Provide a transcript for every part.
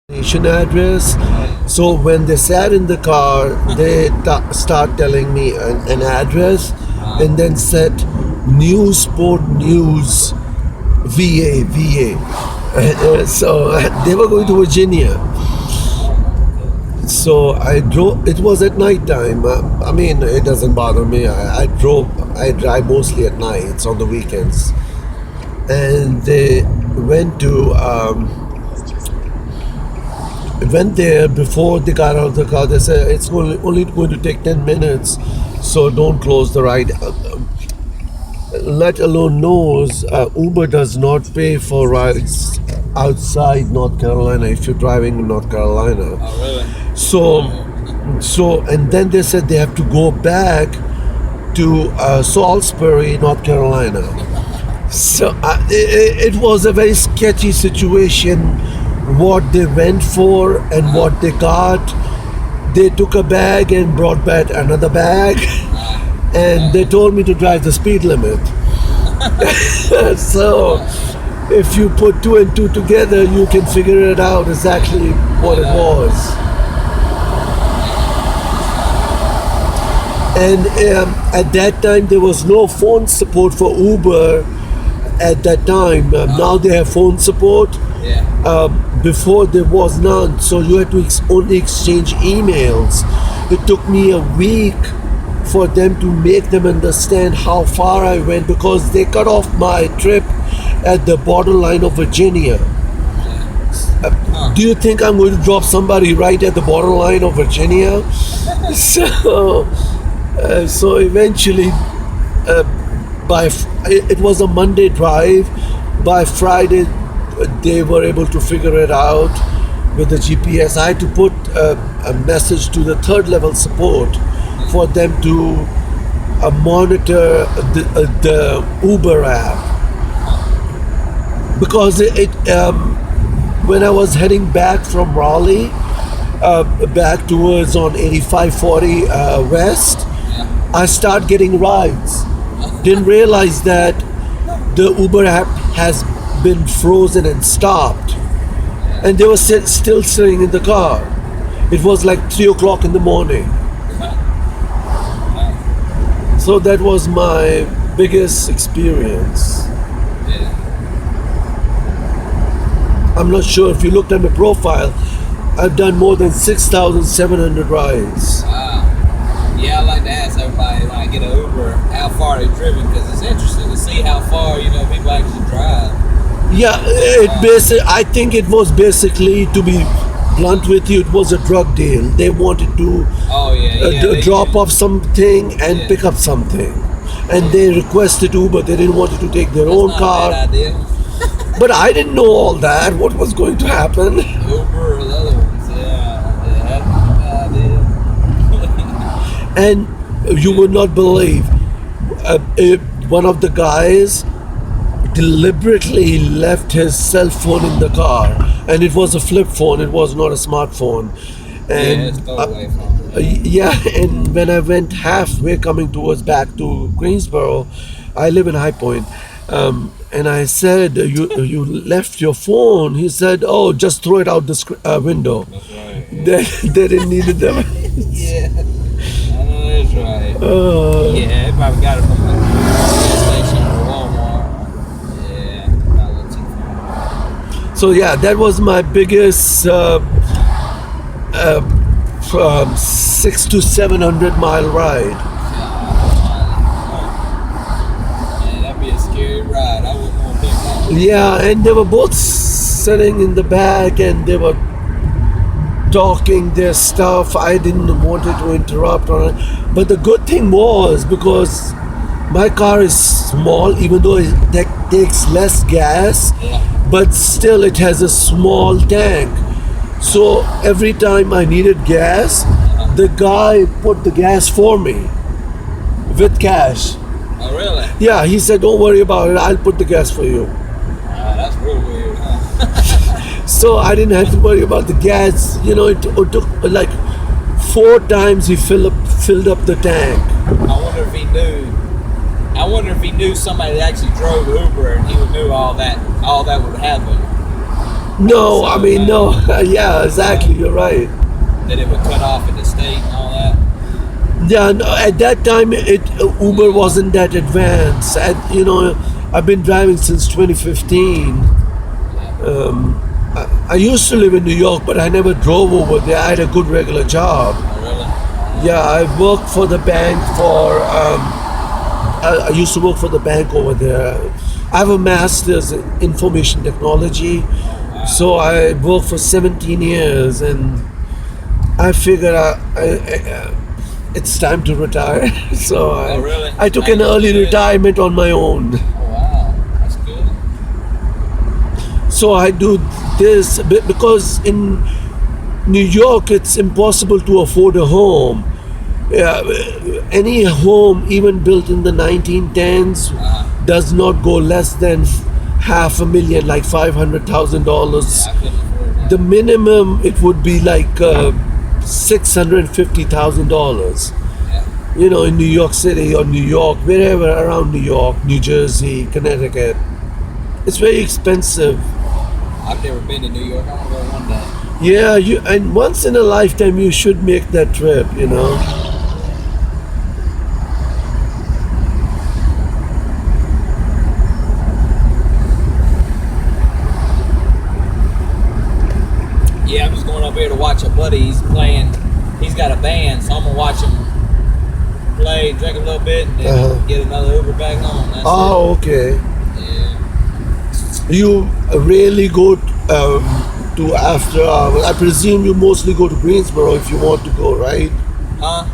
destination address. So when they sat in the car, they start telling me an address, and then said Newsport News, VA. So they were going to Virginia. So I drove. It was at night time. I mean, it doesn't bother me. I drove. I drive mostly at nights on the weekends, and they went to. Went there before they got out of the car. They said it's only going to take 10 minutes, so don't close the ride. Let alone knows Uber does not pay for rides outside North Carolina if you're driving in North Carolina. Oh, really? So and then they said they have to go back to Salisbury, North Carolina. So it was a very sketchy situation. What they went for and what they got. They took a bag and brought back another bag, and they told me to drive the speed limit. So if you put two and two together, you can figure it out exactly what it was. And at that time, there was no phone support for Uber. At that time, now they have phone support. Yeah. Before there was none, so you had to only exchange emails. It took me a week for them to make them understand how far I went, because they cut off my trip at the borderline of Virginia. Do you think I'm going to drop somebody right at the borderline of Virginia? So eventually, it was a Monday drive. By Friday, they were able to figure it out with the GPS. I had to put a message to the third level support for them to monitor the Uber app, because when I was heading back from Raleigh back towards on 8540 West, I start getting rides. Didn't realize that the Uber app has been frozen and stopped, and they were still sitting in the car. It was like 3 o'clock in the morning. So that was my biggest experience. Yeah. I'm not sure if you looked at my profile. I've done more than 6,700 rides. Wow. Yeah, I like to ask everybody when I get an Uber how far they've driven, because it's interesting to see how far people actually drive. Yeah, I think it was basically, to be blunt with you, it was a drug deal. They wanted to drop off something and pick up something, and they requested Uber. They didn't want to take their own car. Bad idea. But I didn't know all that. What was going to happen? Uber or the other ones, that's a bad idea. And you would not believe, one of the guys deliberately left his cell phone in the car, and it was a flip phone. It was not a smartphone. And it's throwaway phone. and when I went halfway coming towards back to Greensboro, I live in High Point, and I said, you left your phone. He said, oh, just throw it out the window. That's right. They didn't need it there. Yeah, I know that's right. Yeah, they probably got it from the gas station or Walmart. Yeah, not a little too far. So yeah, that was my biggest from 600 to 700 mile ride. Yeah, that'd be a scary ride. I wouldn't want to pick that. Yeah, and they were both sitting in the back, and they were talking their stuff. I didn't want to interrupt on it, but the good thing was, because my car is small, even though it takes less gas, but still it has a small tank. So every time I needed gas, the guy put the gas for me with cash. Oh, really? Yeah, he said, don't worry about it, I'll put the gas for you. That's real weird, huh? So I didn't have to worry about the gas. It took like 4 times he filled up the tank. I wonder if he knew somebody that actually drove Uber, and he would knew all that would happen. No, I So, mean, no. Yeah, exactly. You're right. That it would cut off at the state and all that. Yeah, no, at that time, Uber wasn't that advanced. I've been driving since 2015. Um, I used to live in New York, but I never drove over there. I had a good regular job. Oh, really? Yeah, I worked for the bank for. I used to work for the bank over there. I have a master's in information technology, so I worked for 17 years, and I figured it's time to retire. So Oh, really? I took an early retirement on my own. Oh, wow. That's good. So I do this because in New York it's impossible to afford a home. Yeah, any home, even built in the 1910s, does not go less than half a million, like $500,000. I couldn't afford that. The minimum it would be like $650,000. Yeah. In New York City or New York, wherever around New York, New Jersey, Connecticut, it's very expensive. I've never been to New York. I want to go one day. Yeah, and once in a lifetime you should make that trip. Yeah, I'm just going over here to watch a buddy. He's playing. He's got a band, so I'm gonna watch him play, drink a little bit, and then get another Uber back home. That's Oh, okay. it. Yeah. You really go to after hours. I presume you mostly go to Greensboro if you want to go, right? Huh?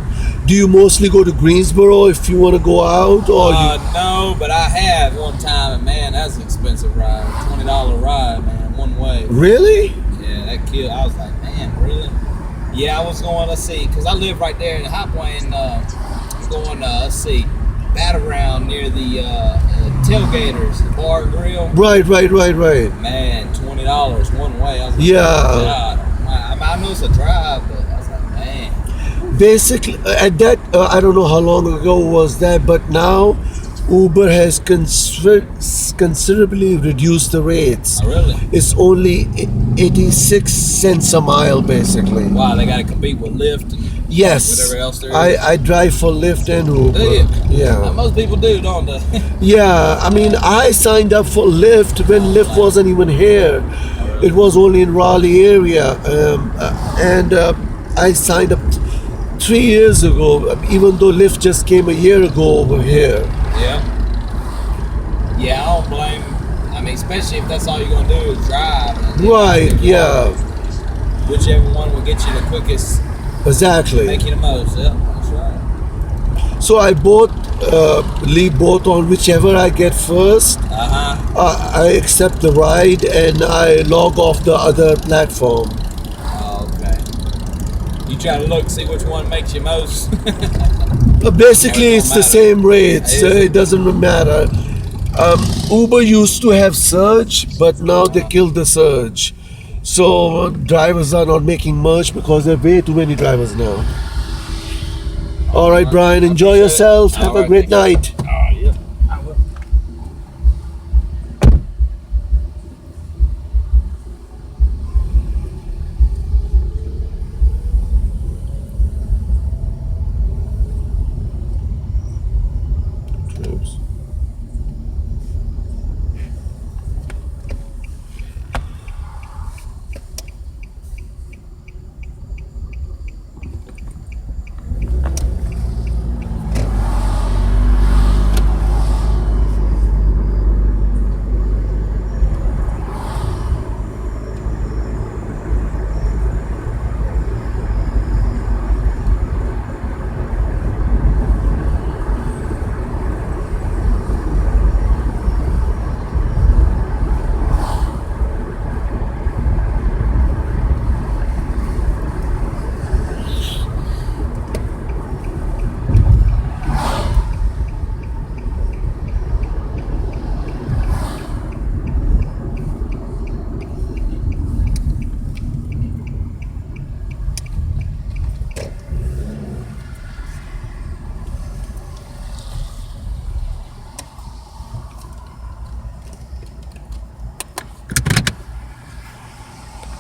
Do you mostly go to Greensboro if you want to go out, or No, but I have one time, and man, that's an expensive ride. $20 ride, man, one way. really? Yeah, that killed. I was like, man, really? Yeah, I was going. Let's see, because I live right there in Hopway, and I'm going. Let's see, Battleground near the Tailgaters, the bar and grill. Right. Man, $20 one way. I was like, Yeah. God, I know it's a drive, but I was like, man. Basically, at that, I don't know how long ago was that, but now Uber has considerably reduced the rates. Oh, really? It's only 86 cents a mile, basically. Wow, they got to compete with Lyft and Yes. whatever else there is. I drive for Lyft and Uber. Do you? Yeah. Most people do, don't they? Yeah, I mean, I signed up for Lyft when Lyft wasn't even here. It was only in Raleigh area, and I signed up 3 years ago. Even though Lyft just came a year ago over here. Yeah. Yeah, I don't blame. I mean, especially if that's all you're gonna do is drive. and then Right? take Yeah. one. Whichever one will get you the quickest, Exactly. make you the most. Yeah, that's right. So I leave both on whichever I get first. I accept the ride and I log off the other platform. Oh, okay. You try to look, see which one makes you most. Basically, It it's don't the matter. same rates. Is it? It doesn't matter. Uber used to have surge, but now they killed the surge. So drivers are not making much because there are way too many drivers now. All right, Brian, enjoy Appreciate it. yourself. Have All a right, great thank you. night.